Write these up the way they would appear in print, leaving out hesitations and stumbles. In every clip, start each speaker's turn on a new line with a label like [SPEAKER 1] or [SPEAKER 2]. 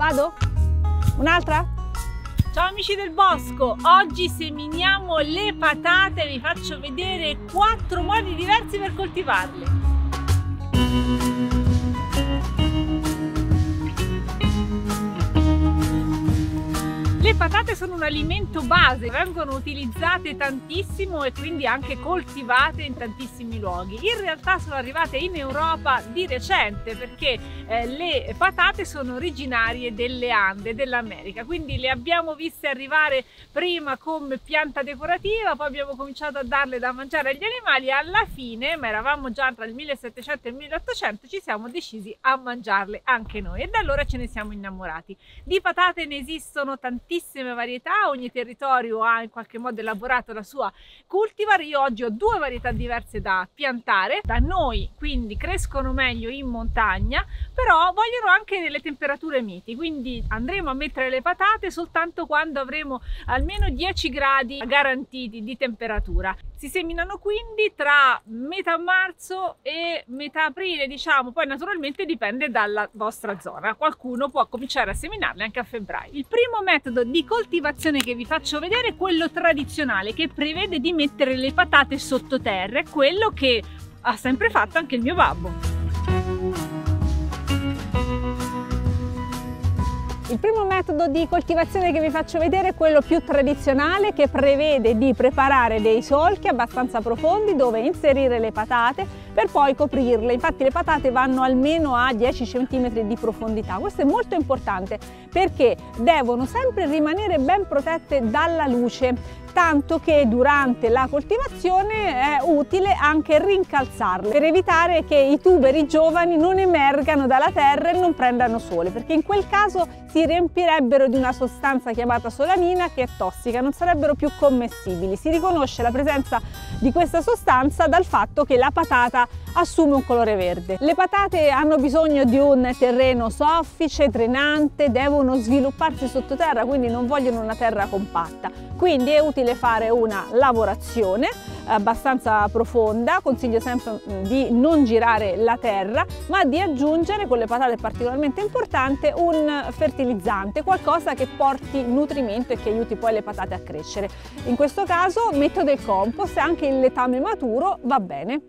[SPEAKER 1] Vado? Un'altra? Ciao amici del bosco, oggi seminiamo le patate, vi faccio vedere 4 modi diversi per coltivarle. Le patate sono un alimento base, vengono utilizzate tantissimo e quindi anche coltivate in tantissimi luoghi. In realtà sono arrivate in Europa di recente perché le patate sono originarie delle Ande, dell'America, quindi le abbiamo viste arrivare prima come pianta decorativa, poi abbiamo cominciato a darle da mangiare agli animali e alla fine, ma eravamo già tra il 1700 e il 1800, ci siamo decisi a mangiarle anche noi e da allora ce ne siamo innamorati. Di patate ne esistono tantissime varietà, ogni territorio ha in qualche modo elaborato la sua cultivar. Io oggi ho 2 varietà diverse da piantare, da noi quindi crescono meglio in montagna, però vogliono anche delle temperature miti, quindi andremo a mettere le patate soltanto quando avremo almeno 10 gradi garantiti di temperatura. Si seminano quindi tra metà marzo e metà aprile, diciamo, poi naturalmente dipende dalla vostra zona, qualcuno può cominciare a seminarle anche a febbraio. Il primo metodo di coltivazione che vi faccio vedere è quello tradizionale, che prevede di mettere le patate sottoterra, è quello che ha sempre fatto anche il mio babbo. Il primo metodo di coltivazione che vi faccio vedere è quello più tradizionale, che prevede di preparare dei solchi abbastanza profondi dove inserire le patate per poi coprirle. Infatti le patate vanno almeno a 10 cm di profondità. Questo è molto importante perché devono sempre rimanere ben protette dalla luce, tanto che durante la coltivazione è utile anche rincalzarle per evitare che i tuberi giovani non emergano dalla terra e non prendano sole, perché in quel caso si riempirebbero di una sostanza chiamata solanina che è tossica, non sarebbero più commestibili. Si riconosce la presenza di questa sostanza dal fatto che la patata assume un colore verde. Le patate hanno bisogno di un terreno soffice, drenante, devono svilupparsi sottoterra, quindi non vogliono una terra compatta. Quindi è utile fare una lavorazione abbastanza profonda, consiglio sempre di non girare la terra, ma di aggiungere, con le patate è particolarmente importante, un fertilizzante, qualcosa che porti nutrimento e che aiuti poi le patate a crescere. In questo caso metto del compost, anche il letame maturo va bene.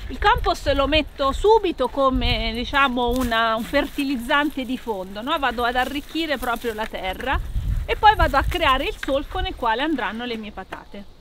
[SPEAKER 1] Il compost lo metto subito come, diciamo, un fertilizzante di fondo, no? Vado ad arricchire proprio la terra e poi vado a creare il solco nel quale andranno le mie patate.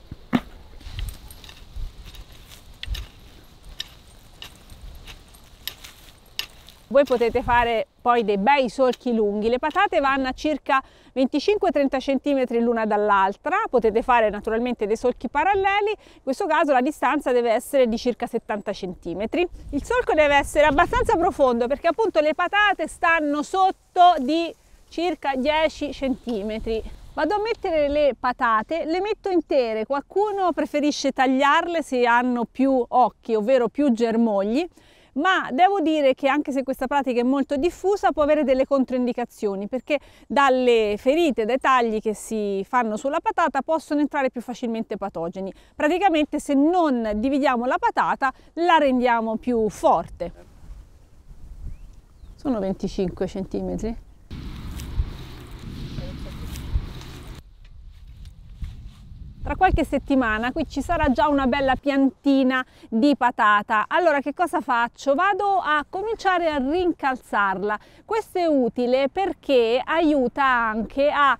[SPEAKER 1] Voi potete fare poi dei bei solchi lunghi, le patate vanno a circa 25-30 cm l'una dall'altra, potete fare naturalmente dei solchi paralleli, in questo caso la distanza deve essere di circa 70 cm. Il solco deve essere abbastanza profondo perché appunto le patate stanno sotto di circa 10 cm. Vado a mettere le patate, le metto intere, qualcuno preferisce tagliarle se hanno più occhi, ovvero più germogli, ma devo dire che anche se questa pratica è molto diffusa può avere delle controindicazioni, perché dalle ferite, dai tagli che si fanno sulla patata possono entrare più facilmente patogeni. Praticamente se non dividiamo la patata la rendiamo più forte. Sono 25 cm. Tra qualche settimana qui ci sarà già una bella piantina di patata. Allora che cosa faccio? Vado a cominciare a rincalzarla. Questo è utile perché aiuta anche a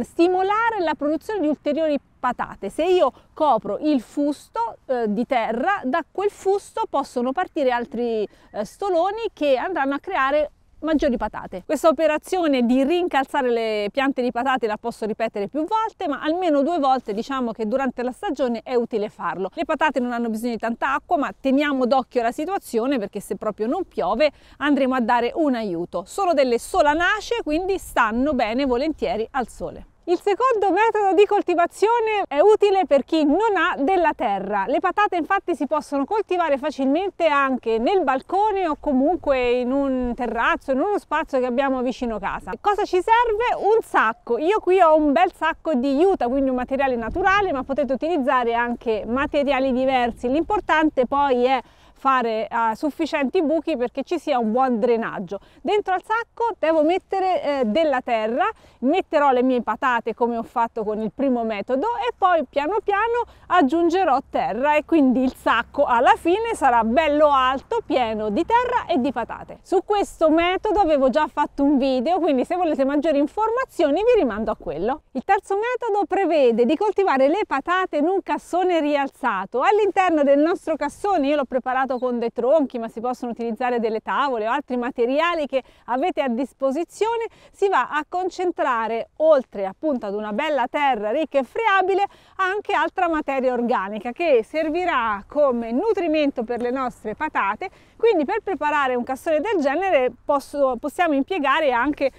[SPEAKER 1] stimolare la produzione di ulteriori patate. Se io copro il fusto di terra, da quel fusto possono partire altri stoloni che andranno a creare maggiori patate. Questa operazione di rincalzare le piante di patate la posso ripetere più volte, ma almeno 2 volte, diciamo che durante la stagione è utile farlo. Le patate non hanno bisogno di tanta acqua, ma teniamo d'occhio la situazione perché se proprio non piove andremo a dare un aiuto. Sono delle solanacee, quindi stanno bene volentieri al sole. Il secondo metodo di coltivazione è utile per chi non ha della terra. Le patate infatti si possono coltivare facilmente anche nel balcone o comunque in un terrazzo, in uno spazio che abbiamo vicino casa. Cosa ci serve? Un sacco. Io qui ho un bel sacco di juta, quindi un materiale naturale, ma potete utilizzare anche materiali diversi. L'importante poi è fare sufficienti buchi perché ci sia un buon drenaggio. Dentro al sacco devo mettere della terra, metterò le mie patate come ho fatto con il primo metodo e poi piano piano aggiungerò terra e quindi il sacco alla fine sarà bello alto, pieno di terra e di patate. Su questo metodo avevo già fatto un video, quindi se volete maggiori informazioni vi rimando a quello. Il terzo metodo prevede di coltivare le patate in un cassone rialzato. All'interno del nostro cassone, io l'ho preparato con dei tronchi, ma si possono utilizzare delle tavole o altri materiali che avete a disposizione, si va a concentrare, oltre appunto ad una bella terra ricca e friabile, anche altra materia organica che servirà come nutrimento per le nostre patate. Quindi per preparare un cassone del genere possiamo impiegare anche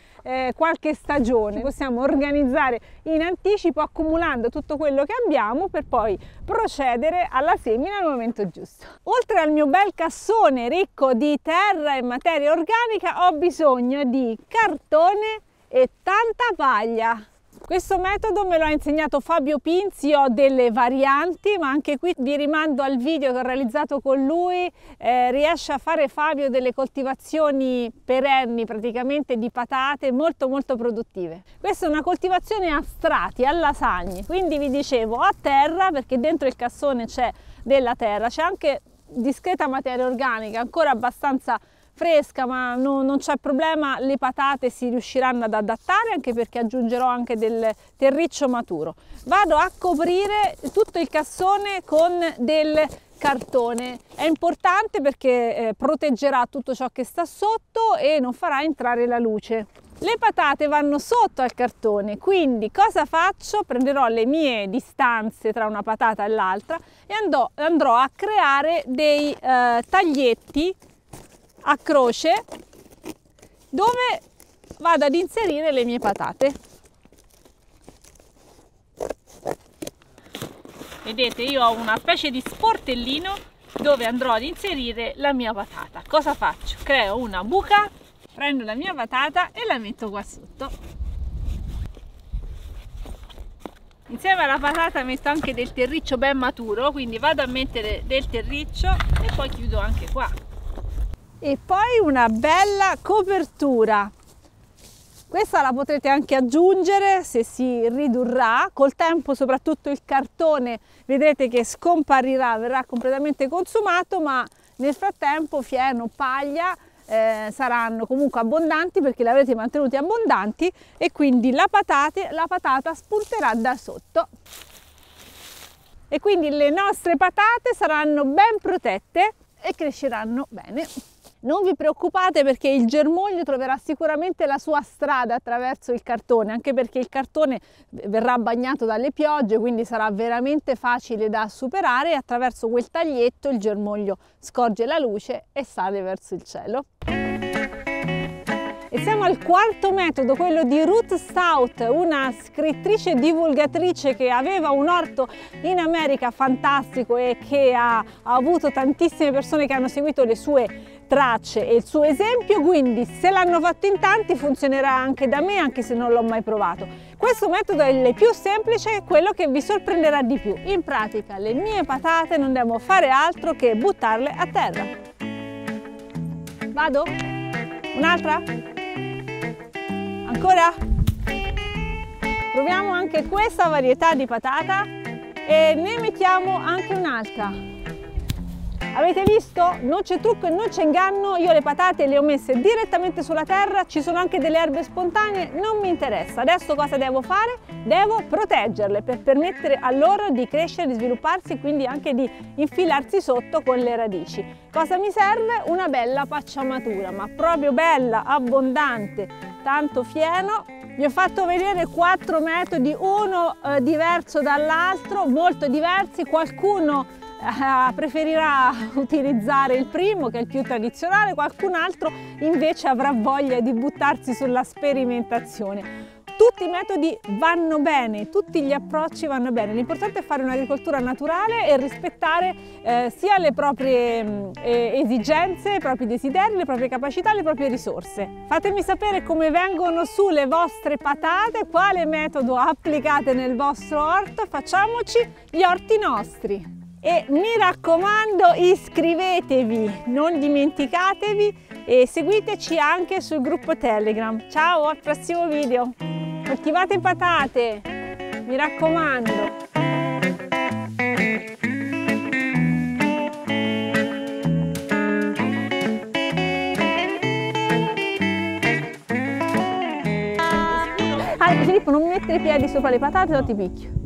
[SPEAKER 1] qualche stagione, possiamo organizzare in anticipo accumulando tutto quello che abbiamo per poi procedere alla semina al momento giusto. Oltre al mio bel cassone ricco di terra e materia organica ho bisogno di cartone e tanta paglia. Questo metodo me lo ha insegnato Fabio Pinzi, ho delle varianti, ma anche qui vi rimando al video che ho realizzato con lui. Riesce a fare Fabio delle coltivazioni perenni praticamente di patate molto produttive. Questa è una coltivazione a strati, a lasagne, quindi vi dicevo a terra perché dentro il cassone c'è della terra, c'è anche discreta materia organica, ancora abbastanza fresca, ma non c'è problema, le patate si riusciranno ad adattare anche perché aggiungerò anche del terriccio maturo. Vado a coprire tutto il cassone con del cartone, è importante perché proteggerà tutto ciò che sta sotto e non farà entrare la luce. Le patate vanno sotto al cartone, quindi cosa faccio? Prenderò le mie distanze tra una patata e l'altra e andrò a creare dei taglietti a croce dove vado ad inserire le mie patate. Vedete, io ho una specie di sportellino dove andrò ad inserire la mia patata. Cosa faccio? Creo una buca, prendo la mia patata e la metto qua sotto. Insieme alla patata metto anche del terriccio ben maturo, quindi vado a mettere del terriccio e poi chiudo anche qua. E poi una bella copertura. Questa la potrete anche aggiungere se si ridurrà col tempo, soprattutto il cartone vedrete che scomparirà, verrà completamente consumato, ma nel frattempo fieno, paglia saranno comunque abbondanti perché le avrete mantenuti abbondanti e quindi la patata spunterà da sotto e quindi le nostre patate saranno ben protette e cresceranno bene. Non vi preoccupate perché il germoglio troverà sicuramente la sua strada attraverso il cartone, anche perché il cartone verrà bagnato dalle piogge, quindi sarà veramente facile da superare e attraverso quel taglietto il germoglio scorge la luce e sale verso il cielo. E siamo al quarto metodo, quello di Ruth Stout, una scrittrice e divulgatrice che aveva un orto in America fantastico e che ha avuto tantissime persone che hanno seguito le sue tracce e il suo esempio, quindi se l'hanno fatto in tanti funzionerà anche da me, anche se non l'ho mai provato. Questo metodo è il più semplice e quello che vi sorprenderà di più. In pratica le mie patate non devo fare altro che buttarle a terra. Vado? Un'altra? Ancora? Proviamo anche questa varietà di patata e ne mettiamo anche un'altra. Avete visto? Non c'è trucco e non c'è inganno, io le patate le ho messe direttamente sulla terra, ci sono anche delle erbe spontanee, non mi interessa. Adesso cosa devo fare? Devo proteggerle per permettere a loro di crescere, di svilupparsi e quindi anche di infilarsi sotto con le radici. Cosa mi serve? Una bella pacciamatura, ma proprio bella, abbondante, tanto fieno. Vi ho fatto vedere 4 metodi, uno diverso dall'altro, molto diversi, qualcuno preferirà utilizzare il primo che è il più tradizionale, qualcun altro invece avrà voglia di buttarsi sulla sperimentazione. Tutti i metodi vanno bene, tutti gli approcci vanno bene, l'importante è fare un'agricoltura naturale e rispettare sia le proprie esigenze, i propri desideri, le proprie capacità, le proprie risorse. Fatemi sapere come vengono su le vostre patate, quale metodo applicate nel vostro orto, facciamoci gli orti nostri! E mi raccomando, iscrivetevi, non dimenticatevi, e seguiteci anche sul gruppo Telegram. Ciao, al prossimo video. Coltivate patate, mi raccomando. Filippo, non mi mettere i piedi sopra le patate o ti picchio.